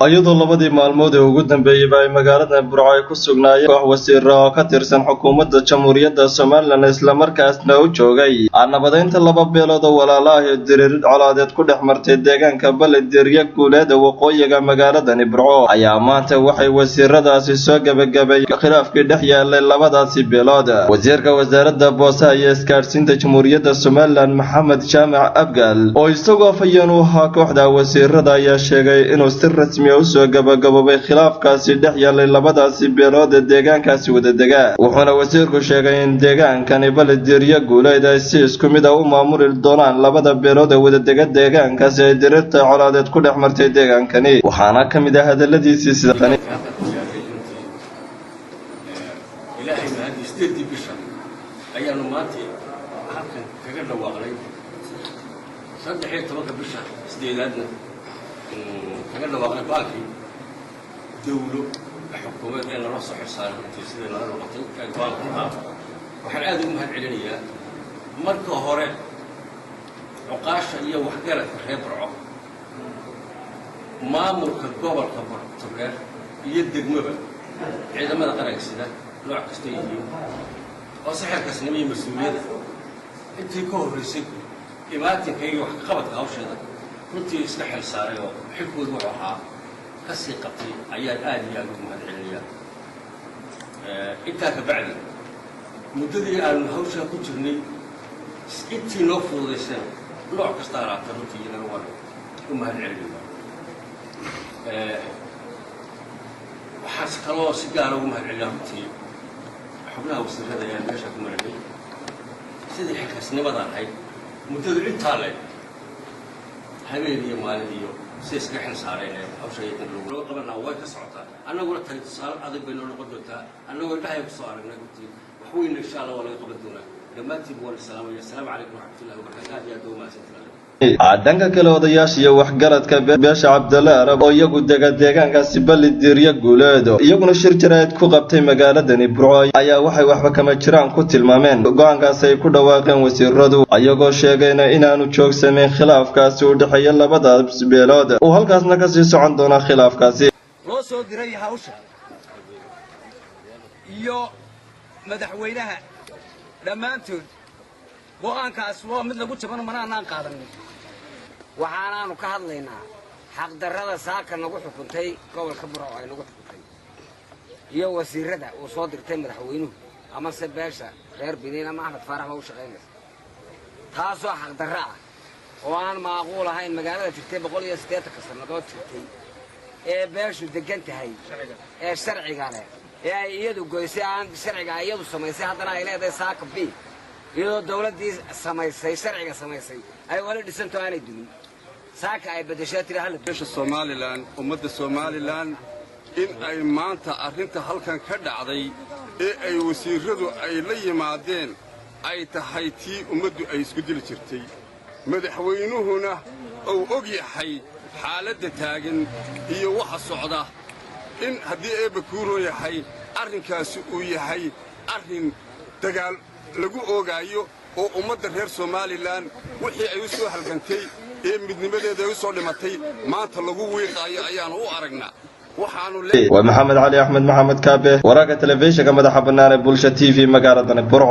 ayadoo labadii maalmood ee ugu dambeeyay ay magaalada Burco ay ku sugnaayeen koox wasiiro oo ka tirsan xukuumadda Jamhuuriyadda Soomaaliland isla markaasna u joogay nabadeynta laba beelood oo walaalaha iyo diriirid colaadeed ku dhex martay deegaanka Balederiya Guuleed waqooyiga magaalada Burco ayaa maanta waxay wasiiradaasi soo gabagabay khilaafkii dhex yaalay labadaasi beelood wasiirka wasaaradda boosaha iyo isgaarsiinta Jamhuuriyadda Soomaaliland Maxamed Jaamac Abgaal oo isagoo fayeen u ahaa kooxda wasiirada ayaa sheegay inuu si rasmi soo gabagabay khilaafkaasi dhex yaalay labadaasi beelood ee deegaankaasi wada degaa wuxuuna wasiirku sheegay in deegaankani Balederiya Guuleed ay si isku mid ah u maamuli doonaan labada beelood ee wada dega deegaankaasi ay diriirta colaadeed ku dhex martay deegaankani waxaana ka mid ah hadaladiisii sida qani ilaahay mahadiisteedii bisha ayaanu maanta halkan kaga dhawaaqnay 13 bisha sideedaadna kaga dhawaaqnay baalkii dawlo xukuumadeed ee la soo xisaaray sida la noqotay ka baalka waxaan aad ugu mahadcelinayaa marka hore cuqaasha iyo waxgaradka reer Burco maamulka gobolka Togdheer iyo degmada ciidamada qaranka sida nooc kasta yihiin oo saxirkaasnimo iyo mas'uuliyadda intii ka horeysay imaatinkeega wax ka qabadka hawsheeda runtii iska xil saaray oo xilkoodu wuxuu ahaa ka sii qabtay ayaa aad iyo aad ugu mahadcelinayaa intaa ka bacdi muddadii aanu hawshaa ku jirnay intii noo fududayseen nooc kasta alaabta runtii inaga waan u mahadcelinayaa waxaas kaloo si gaara ugu mahadcelinayaa runtii xubnaha wasiirada ayaan meesha ku marinay sidii xilkaasnimada ahayd muddadu intaa leh habeen iyo maalin iyo si iska xil saareen hawsheeda loo qabanaa way ka socotaa annaguna tan tusaale adag bay noo noqon doontaa annagoo dhahay ku soo aragnay runtii wax weyn insha Allah waa laga qaban doonaa dhammaantiin waa salaamu calaykum waraxmatullaahi wabarakaatuh aad iyo maasantiin dhanka kale odayaasha iyo waxgaradka beesha Cabdalla Arab oo iyagu deegaankaasi Balederiya Guuleed iyaguna shir jaraa'id ku qabtay magaalada Burco ayaa waxay waxba kama jiraan ku tilmaameen go'aankaas ay ku dhawaaqeen wasiiradu ayagoo sheegayna inaanu joogsameyn khilaafkaasi u dhaxeeya labadaas beelood oo halkaasna ka sii socon doona khilaafkaasi loo soo diray hawsha iyo madaxweynaha dhammaantood go'aankaas waa mid lagu jaban manaan qaadanay waxaanaanu ka hadlaynaa xaq darrada saaka nagu xukuntay gobolka Burco ay nagu xukuntay iyo wasiirada uu soo dirtay madaxweynuhu ama beesha reer Biniin ama Axmed Faarax oo shaqeynaysa taasoo xaq darro ah oo aan macquul ahayn magaalada jirtay 180 sanadood jirtay ee beeshu degan tahay ee sharciga leh ee ay iyadu goysay aan sharciga iyadu samaysay haddana ay leedahay saaka bi iyadoo dawladii samaysay sharciga samaysay ay wali dhisanto aanay dumin saaka ay bedeshay tiraahdo beesha Soomaaliland ummadda Soomaaliland in ay maanta arrinta halkan ka dhacday ee ay wasiiradu ay la yimaadeen ay tahay tii ummaddu ay isku dili jirtay madaxweynuhuna uu og yahay xaaladda taagan iyo waxa socda in haddii eeba kuuro yahay arrinkaasi uu yahay arrin dagaal lagu oogaayo oo ummadda reer Soomaaliland wixii ay u soo halgantay ee midnimadeeda ay u soo dhimatay maanta lagu wiiqaayo ayaan u aragnaa waxaanu waa Maxamed Ali Axmed Maxamed Kaabe wararka telefishinka madaxa bannaan ee Bulsha TV magaalada Burco.